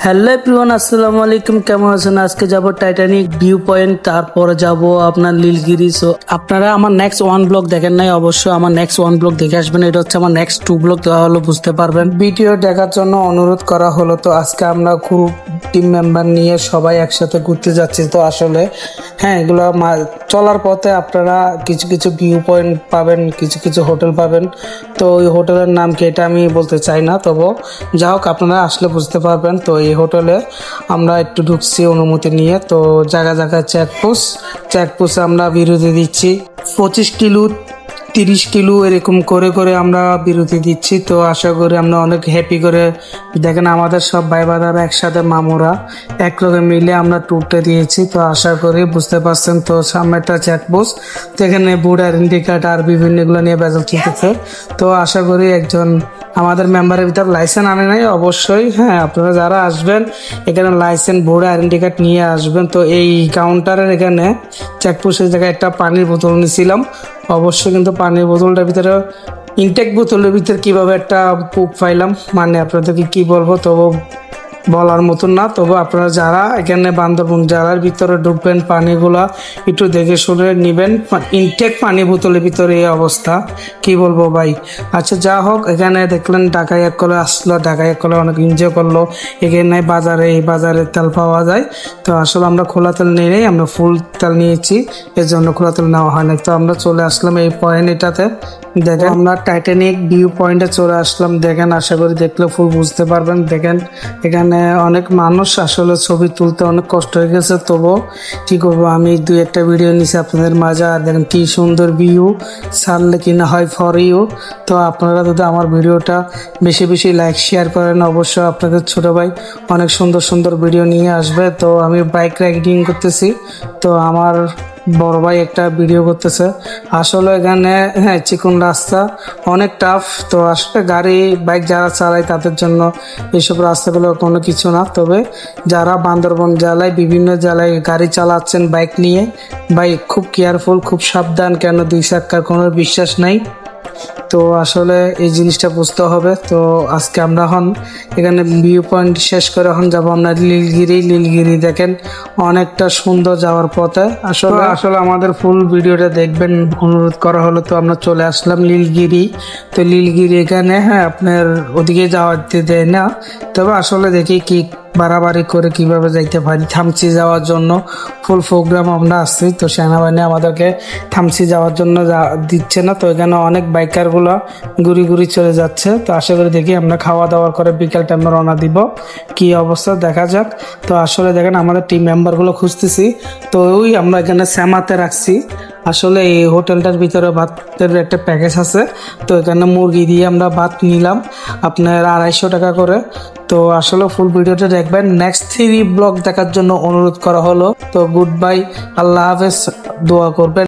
Hello everyone, আসসালামু আলাইকুম। কেমন আছেন? আজকে যাব টাইটানিক ভিউ পয়েন্ট, তারপরে যাব আপনার নীলগিরি। সো আপনারা আমার নেক্সট ওয়ান ব্লগ দেখেন নাই, অবশ্যই আমার নেক্সট ওয়ান ব্লগ দেখে আসবেন। এটা হচ্ছে আমার নেক্সট টু ব্লগ, দেওয়া হলো বুঝতে পারবেন। ভিডিও দেখার জন্য অনুরোধ করা হলো। তো আজকে আমরা গ্রুপ টিম মেম্বার নিয়ে সবাই একসাথে ঘুরতে যাচ্ছি। তো আসলে এগুলো চলার পথে আপনারা কিছু কিছু ভিউ পয়েন্ট পাবেন, কিছু কিছু হোটেল পাবেন। তো ওই হোটেলের নাম কি এটা আমি বলতে চাই না, তবু যা হোক আপনারা আসলে বুঝতে পারবেন। তো এই হোটেলে আমরা একটু ঢুকছি অনুমতি নিয়ে। তো জায়গায় জায়গায় চেকপোস্টে আমরা বিরতি দিচ্ছি। 25 কিলো 30 কিলো এরকম করে করে আমরা বিরতি দিচ্ছি। তো আশা করি আমরা অনেক হ্যাপি করে দেখেন আমাদের সব ভাই বাদারা একসাথে মামুরা একলগে মিলে আমরা ট্যুরটা দিয়েছি। তো আশা করি বুঝতে পারছেন। তো সামনে একটা চেকপোস্ট, তো এখানে বুট আইডেন্টি কার্ড আর বিভিন্ন এগুলো নিয়ে বেজাল চলতেছে। তো আশা করি একজন আমাদের মেম্বারের ভিতর লাইসেন্স আনে নাই, অবশ্যই আপনারা যারা আসবেন এখানে লাইসেন্স ভোট আইডেন্টি কার্ড নিয়ে আসবেন। তো এই কাউন্টারের এখানে চেকপোস্টের জায়গায় একটা পানির বোতল নিয়েছিলাম। অবশ্যই কিন্তু পানির বোতলটার ভিতরে ইনটেক বোতলের ভিতরে কিভাবে একটা পুক পাইলাম, মানে আপনাদেরকে কি বলবো, তবু বলার মতন না। তবু আপনারা যারা এখানে বান্দরবন জেলার ভিতরে ঢুকবেন পানিগুলা একটু দেখে শুনে নেবেন। ইনটেক পানি বোতলের ভিতরে এই অবস্থা, কি বলবো ভাই। আচ্ছা যা হোক, এখানে দেখলেন ঢাকায় এক কলে আসলো, ঢাকায় এক কলে অনেক এনজয় করলো। এখানে এই বাজারে তেল পাওয়া যায়। তো আসলে আমরা খোলা তেল নিয়ে নেই, আমরা ফুল তেল নিয়েছি, এর জন্য খোলা তেল নেওয়া হয় না। তো আমরা চলে আসলাম এই পয়েন্ট এটাতে। দেখেন আমরা টাইটানিক ভিউ পয়েন্টে চলে আসলাম। দেখেন আশা করি দেখলে ফুল বুঝতে পারবেন। দেখেন এখানে অনেক মানুষ আসলে ছবি তুলতে অনেক কষ্ট হয়ে গেছে, তবু কি করবো, আমি দুই একটা ভিডিও নিছি আপনাদের মাঝে। আর দেখেন কি সুন্দর ভিউ, ছাড়লে কিনা হয় ফর ইউ। তো আপনারা যদি আমার ভিডিওটা বেশি বেশি লাইক শেয়ার করেন, অবশ্যই আপনাদের ছোট ভাই অনেক সুন্দর সুন্দর ভিডিও নিয়ে আসবে। তো আমি বাইক রাইডিং করতেছি, তো আমার বড় ভাই একটা ভিডিও করতেছে। আসলে এখানে চিকন রাস্তা, অনেক টাফ। তো আসলে গাড়ি বাইক যারা চালায় তাদের জন্য এইসব রাস্তাগুলো কোনো কিছু না। তবে যারা বান্দরবন জেলায় বিভিন্ন জেলায় গাড়ি চালাচ্ছেন বাইক নিয়ে, বাইক খুব কেয়ারফুল, খুব সাবধান, কেন দুই চাক্কার কোনো বিশ্বাস নাই। তো আসলে এই জিনিসটা বুঝতে হবে। তো আজকে আমরা এখানে ভিউ পয়েন্ট শেষ করে যাবো আমরা নীলগিরি। দেখেন অনেকটা সুন্দর যাওয়ার পথে। আসলে আমাদের ফুল ভিডিওটা দেখবেন অনুরোধ করা হলো। তো আমরা চলে আসলাম নীলগিরি। তো নীলগিরি এখানে আপনার ওদিকে যাওয়ার দেয় না, তবে আসলে দেখি কি বাড়াবাড়ি করে কিভাবে যাইতে পারি। থামসি যাওয়ার জন্য ফুল প্রোগ্রাম আমরা আসছি। তো সেনাবাহিনী আমাদেরকে থামসি যাওয়ার জন্য দিচ্ছে না। তো এখানে অনেক বাইকার গুলা ঘুরি চলে যাচ্ছে। তো আশা করি দেখি আমরা খাওয়া দাওয়া করে বিকেল টাইমে রওনা দিব, কি অবস্থা দেখা যাক। তো আসলে দেখেন আমাদের টিম মেম্বার গুলো খুঁজতেছি। তো ওই আমরা এখানে শ্যামাতে রাখছি। আসলে এই হোটেলটার ভিতরে ভাতের একটা প্যাকেজ আছে। তো এখানে মুরগি দিয়ে আমরা ভাত নিলাম আপনার 250 টাকা করে। তো আসলে ফুল ভিডিওটা দেখবেন। নেক্সট 3 ব্লগ দেখার জন্য অনুরোধ করা হলো। তো গুড বাই, আল্লাহ হাফেজ, দোয়া করবেন।